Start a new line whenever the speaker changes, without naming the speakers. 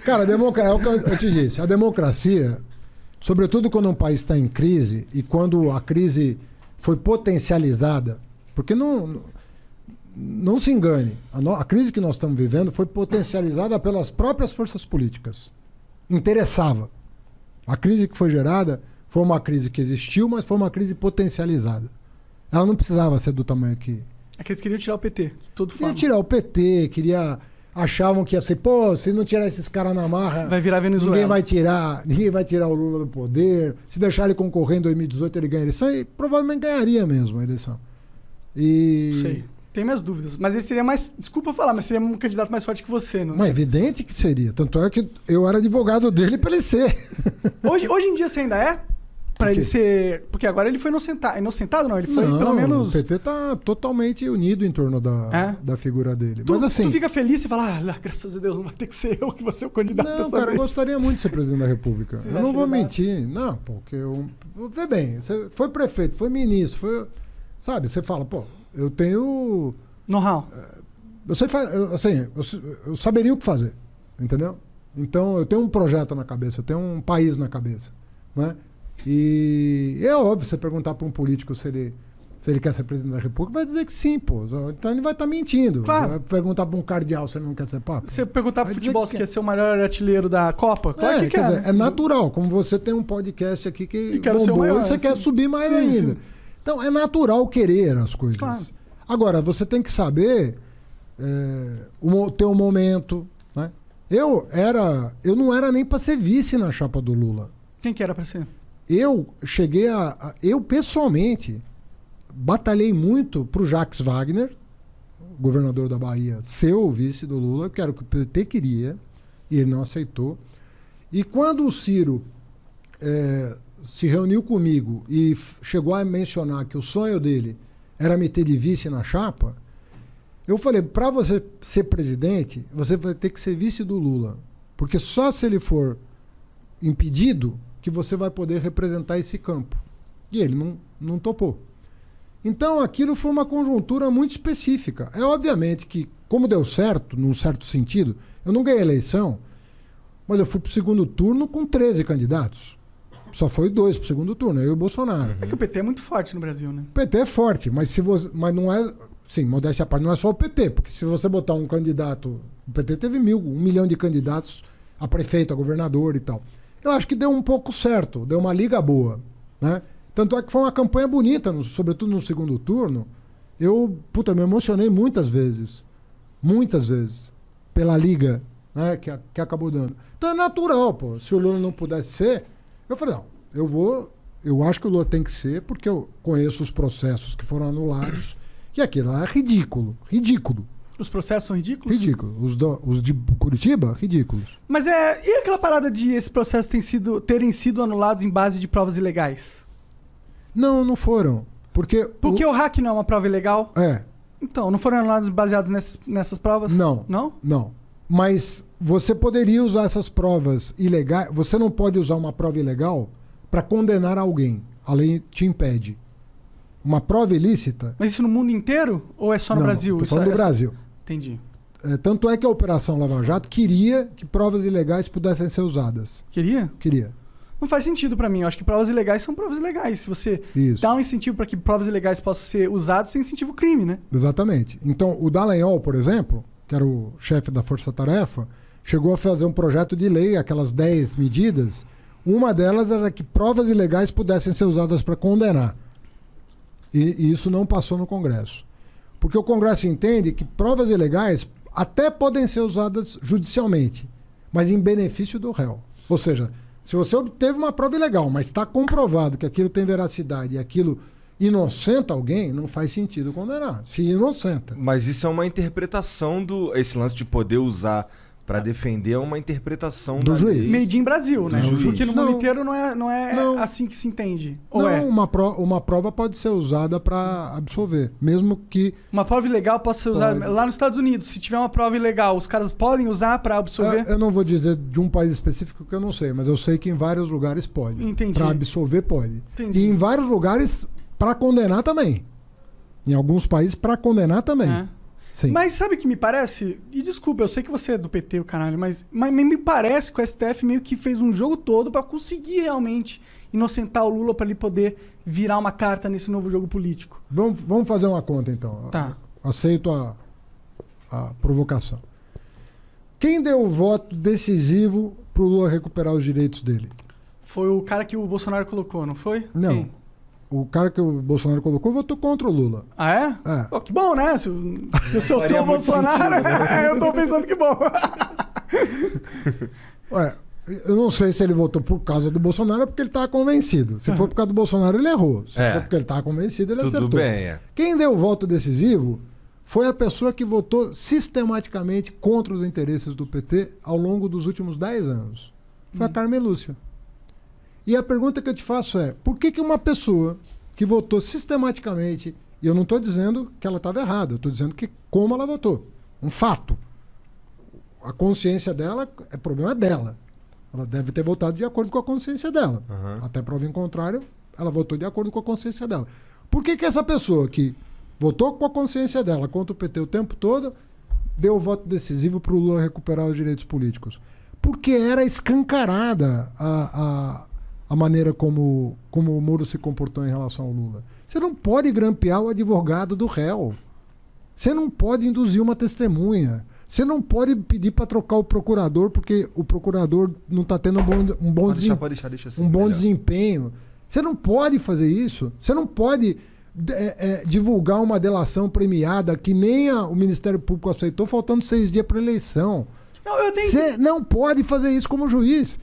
Cara, é o que eu te disse. A democracia, sobretudo quando um país está em crise e quando a crise foi potencializada, porque não se engane, a crise que nós estamos vivendo foi potencializada pelas próprias forças políticas. Interessava. A crise que foi gerada foi uma crise que existiu, mas foi uma crise potencializada. Ela não precisava ser do tamanho que...
É que eles queriam tirar o PT, todo
Queria tirar o PT, achavam que ia ser, pô, se não tirar esses caras na marra...
Vai virar Venezuela.
Ninguém vai tirar o Lula do poder. Se deixar ele concorrer em 2018, ele ganha a eleição. E provavelmente ganharia mesmo a eleição.
Sei. Tenho minhas dúvidas. Mas ele seria mais... Desculpa falar, mas seria um candidato mais forte que você, não?
Mas é evidente que seria. Tanto é que eu era advogado dele para ele ser.
Hoje em dia você ainda é? Pra ele ser... Porque agora ele foi inocentado, não? Ele foi, pelo menos...
O PT tá totalmente unido em torno da figura dele. Mas assim...
Tu fica feliz e fala, graças a Deus, não vai ter que ser eu que vou ser o candidato dessa vez.
Eu gostaria muito de ser presidente da República. Eu não vou mentir. Não, porque vê bem, você foi prefeito, foi ministro, foi... Sabe, você fala, pô, eu tenho...
Know-how.
Eu saberia o que fazer, entendeu? Então, eu tenho um projeto na cabeça, eu tenho um país na cabeça, né? E é óbvio, você perguntar para um político se ele quer ser presidente da República, vai dizer que sim, pô. Então ele vai estar mentindo.
Claro.
Vai perguntar para um cardeal se ele não quer ser papa.
Você perguntar para futebol se quer ser o maior artilheiro da Copa? Claro que quer.
Quer dizer, é natural. Como você tem um podcast aqui que
bombou,
e você quer subir mais ainda. Sim. Então é natural querer as coisas. Claro. Agora, você tem que saber ter um momento. Né? Eu não era nem para ser vice na chapa do Lula.
Quem que era para ser?
Eu cheguei eu pessoalmente batalhei muito para o Jacques Wagner, governador da Bahia, ser o vice do Lula, que era o que o PT queria, e ele não aceitou. E quando o Ciro se reuniu comigo e chegou a mencionar que o sonho dele era me ter de vice na chapa, eu falei, para você ser presidente, você vai ter que ser vice do Lula, porque só se ele for impedido que você vai poder representar esse campo. E ele não topou. Então aquilo foi uma conjuntura muito específica. É obviamente que, como deu certo, num certo sentido, eu não ganhei a eleição, mas eu fui para o segundo turno com 13 candidatos. Só foi 2 para o segundo turno, eu e o Bolsonaro.
É que o PT é muito forte no Brasil, né?
O PT é forte, mas não é... Sim, modéstia à parte, não é só o PT, porque se você botar um candidato... O PT teve 1 milhão de candidatos a prefeito, a governador e tal. Eu acho que deu um pouco certo, deu uma liga boa, né? Tanto é que foi uma campanha bonita, sobretudo no segundo turno. Eu me emocionei muitas vezes, pela liga, né, que acabou dando. Então é natural, pô. Se o Lula não pudesse ser, eu falei, não, eu acho que o Lula tem que ser, porque eu conheço os processos que foram anulados, e aquilo é ridículo.
Os processos são ridículos?
Ridículos. Os de Curitiba, ridículos.
Mas e aquela parada de esses processos terem sido anulados em base de provas ilegais?
Não foram. Porque
o hack não é uma prova ilegal?
É.
Então, não foram anulados baseados nessas provas?
Não.
Não?
Não. Mas você poderia usar essas provas ilegais. Você não pode usar uma prova ilegal para condenar alguém. A lei te impede. Uma prova ilícita...
Mas isso no mundo inteiro? Ou é só no Brasil?
Estou falando do Brasil.
Entendi.
Tanto é que a Operação Lava Jato queria que provas ilegais pudessem ser usadas.
Queria?
Queria.
Não faz sentido pra mim. Eu acho que provas ilegais são provas ilegais. Se você dá um incentivo para que provas ilegais possam ser usadas, você incentiva o crime, né?
Exatamente. Então, o Dallagnol, por exemplo, que era o chefe da Força Tarefa, chegou a fazer um projeto de lei, aquelas 10 medidas. Uma delas era que provas ilegais pudessem ser usadas para condenar. E isso não passou no Congresso. Porque o Congresso entende que provas ilegais até podem ser usadas judicialmente, mas em benefício do réu. Ou seja, se você obteve uma prova ilegal, mas está comprovado que aquilo tem veracidade e aquilo inocenta alguém, não faz sentido condenar. Se inocenta.
Mas isso é uma interpretação esse lance de poder usar para defender uma interpretação
do juiz.
Made in Brasil, né? Porque no mundo
Não.
inteiro não é assim que se entende. Ou
Não,
é?
uma prova pode ser usada para absolver, mesmo que...
Uma prova ilegal pode ser usada... Lá nos Estados Unidos, se tiver uma prova ilegal, os caras podem usar para absolver?
Eu não vou dizer de um país específico que eu não sei, mas eu sei que em vários lugares pode.
Entendi.
Para absolver pode.
Entendi.
E em vários lugares para condenar também. Em alguns países para condenar também. Sim.
Mas sabe o que me parece? E desculpa, eu sei que você é do PT, o caralho, mas me parece que o STF meio que fez um jogo todo pra conseguir realmente inocentar o Lula pra ele poder virar uma carta nesse novo jogo político.
Vamos fazer uma conta, então.
Tá.
Aceito a provocação. Quem deu o voto decisivo pro Lula recuperar os direitos dele?
Foi o cara que o Bolsonaro colocou, não foi?
Não.
Quem?
O cara que o Bolsonaro colocou votou contra o Lula.
Ah, é?
É.
Pô, que bom, né? Se eu sou o Bolsonaro, eu tô pensando que bom.
Ué, eu não sei se ele votou por causa do Bolsonaro ou porque ele estava convencido. Se for por causa do Bolsonaro, ele errou. Se for porque ele estava convencido, ele acertou.
Tudo bem, é.
Quem deu o voto decisivo foi a pessoa que votou sistematicamente contra os interesses do PT ao longo dos últimos 10 anos. Foi a Carmen Lúcia. E a pergunta que eu te faço é, por que uma pessoa que votou sistematicamente, e eu não estou dizendo que ela estava errada, eu estou dizendo que como ela votou, um fato. A consciência dela, é problema dela. Ela deve ter votado de acordo com a consciência dela. Até prova em contrário, ela votou de acordo com a consciência dela. Por que essa pessoa que votou com a consciência dela contra o PT o tempo todo, deu o voto decisivo para o Lula recuperar os direitos políticos? Porque era escancarada a maneira como o Moro se comportou em relação ao Lula. Você não pode grampear o advogado do réu. Você não pode induzir uma testemunha. Você não pode pedir para trocar o procurador porque o procurador não está tendo um bom desempenho. Você não pode fazer isso. Você não pode divulgar uma delação premiada que nem o Ministério Público aceitou, faltando 6 dias para a eleição. Você não pode fazer isso como juiz.